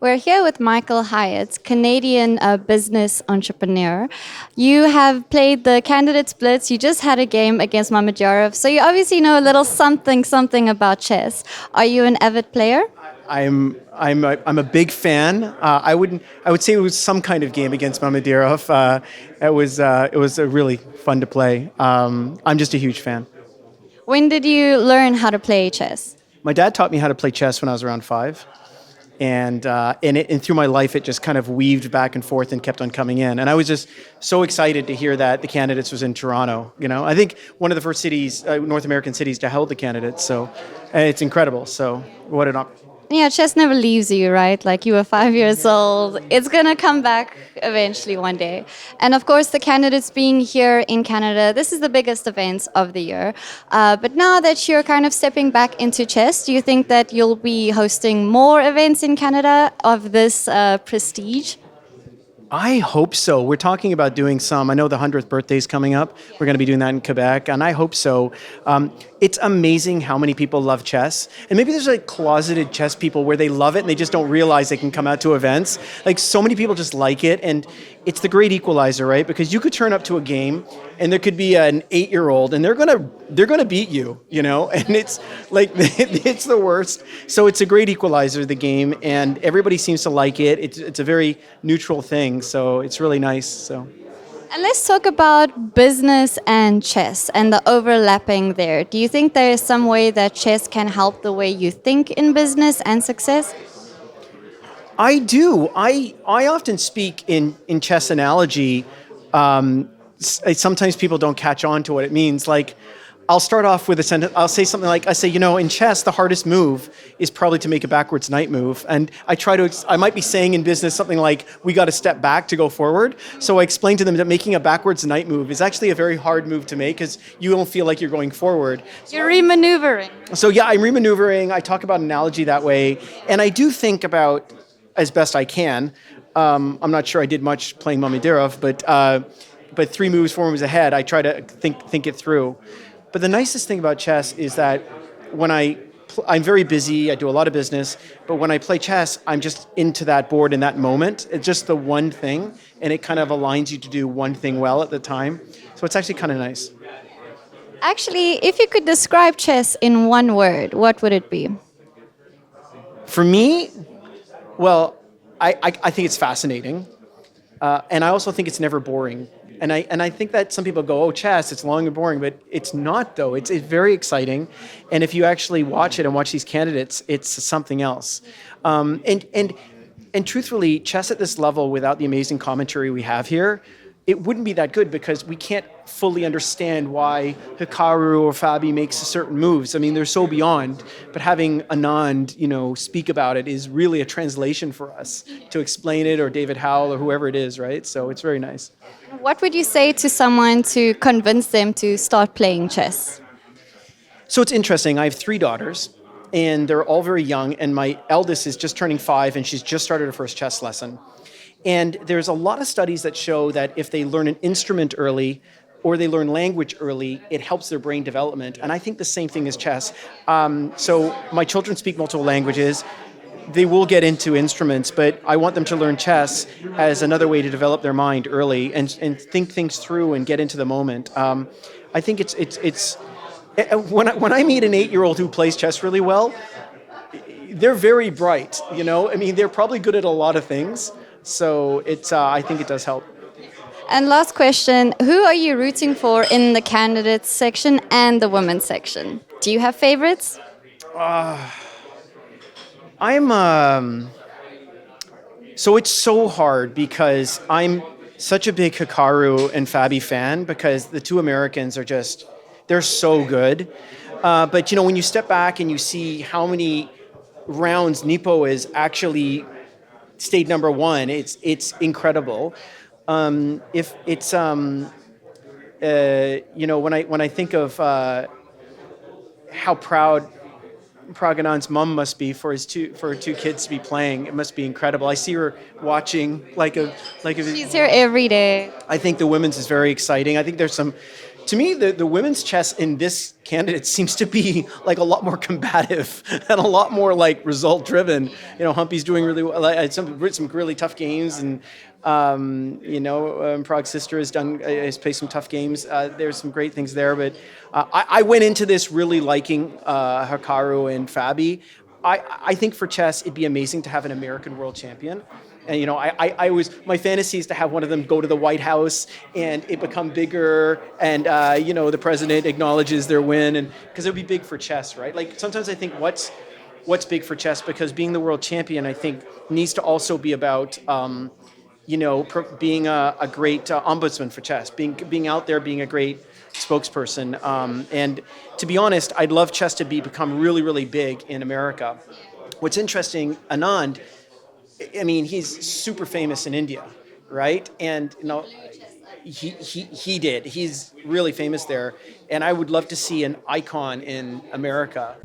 We're here with Michael Hyatt, Canadian business entrepreneur. You have played the candidate splits. You just had a game against Mamedyarov, so you obviously know a little something about chess. Are you an avid player? I'm a big fan. I would say it was some kind of game against Mamedyarov. It was a really fun to play. I'm just a huge fan. When did you learn how to play chess? My dad taught me how to play chess when I was around 5, and through my life it just kind of weaved back and forth and kept on coming in. And I was just so excited to hear that the candidates was in Toronto. I think one of the first cities, North American cities, to hold the candidates. So it's incredible. So what an opportunity. Yeah, chess never leaves you, right? Like you were 5 years old. It's gonna come back eventually one day. And of course, the candidates being here in Canada, this is the biggest event of the year. But now that you're kind of stepping back into chess, do you think that you'll be hosting more events in Canada of this prestige? I hope so. We're talking about doing some. I know the 100th birthday is coming up. We're going to be doing that in Quebec, and I hope so. It's amazing how many people love chess. And maybe there's like closeted chess people where they love it and they just don't realize they can come out to events. Like so many people just like it, and it's the great equalizer, right? Because you could turn up to a game and there could be an 8-year-old and they're gonna beat you, and it's like it's the worst. So it's a great equalizer, the game, and everybody seems to like it. It's a very neutral thing, so it's really nice. So. And let's talk about business and chess and the overlapping there. Do you think there is some way that chess can help the way you think in business and success? I do. I often speak in chess analogy. Sometimes people don't catch on to what it means. Like, I'll start off with a sentence. I'll say something like, in chess, the hardest move is probably to make a backwards knight move. And I might be saying in business something like, we got to step back to go forward. So I explain to them that making a backwards knight move is actually a very hard move to make because you don't feel like you're going forward. You're remaneuvering. So yeah, I'm remaneuvering. I talk about analogy that way. And I do think about, as best I can, I'm not sure I did much playing Mamedyarov, but 3 moves, 4 moves ahead, I try to think it through. But the nicest thing about chess is that when I'm very busy, I do a lot of business, but when I play chess, I'm just into that board in that moment. It's just the one thing, and it kind of aligns you to do one thing well at the time. So it's actually kind of nice. Actually, if you could describe chess in one word, what would it be? For me, well, I think it's fascinating, and I also think it's never boring. And I think that some people go, oh, chess, it's long and boring, but it's not, though. It's very exciting, and if you actually watch it and watch these candidates, it's something else. And truthfully, chess at this level, without the amazing commentary we have here, it wouldn't be that good because we can't fully understand why Hikaru or Fabi makes certain moves. I mean, they're so beyond, but having Anand, speak about it is really a translation for us to explain it, or David Howell, or whoever it is, right? So it's very nice. What would you say to someone to convince them to start playing chess? So it's interesting. I have 3 daughters, and they're all very young, and my eldest is just turning 5, and she's just started her first chess lesson. And there's a lot of studies that show that if they learn an instrument early or they learn language early, it helps their brain development. And I think the same thing as chess. So my children speak multiple languages. They will get into instruments, but I want them to learn chess as another way to develop their mind early and think things through and get into the moment. I think it's when I meet an 8-year-old who plays chess really well, they're very bright. I mean, they're probably good at a lot of things. So I think it does help. And last question, who are you rooting for in the candidates section and the women's section? Do you have favorites? So it's so hard because I'm such a big Hikaru and Fabi fan because the 2 Americans they're so good. But when you step back and you see how many rounds Nipo is actually stayed number 1, it's incredible. If it's when I think of how proud Praganan's mom must be for her 2 kids to be playing, it must be incredible. I see her watching like a. She's here every day. I think the women's is very exciting. I think there's some To me, the women's chess in this candidate seems to be like a lot more combative and a lot more like result driven. Humpy's doing really well. Some really tough games, and Prague's sister has played some tough games. There's some great things there, but I went into this really liking Hikaru and Fabi. I think for chess, it'd be amazing to have an American world champion. And my fantasy is to have one of them go to the White House and it become bigger, and the president acknowledges their win, and because it would be big for chess, right? Like sometimes I think what's big for chess, because being the world champion, I think, needs to also be about being a great ombudsman for chess, being out there, being a great spokesperson. And to be honest, I'd love chess to become really, really big in America. What's interesting, Anand, I mean, he's super famous in India, right? And he did. He's really famous there, and I would love to see an icon in America.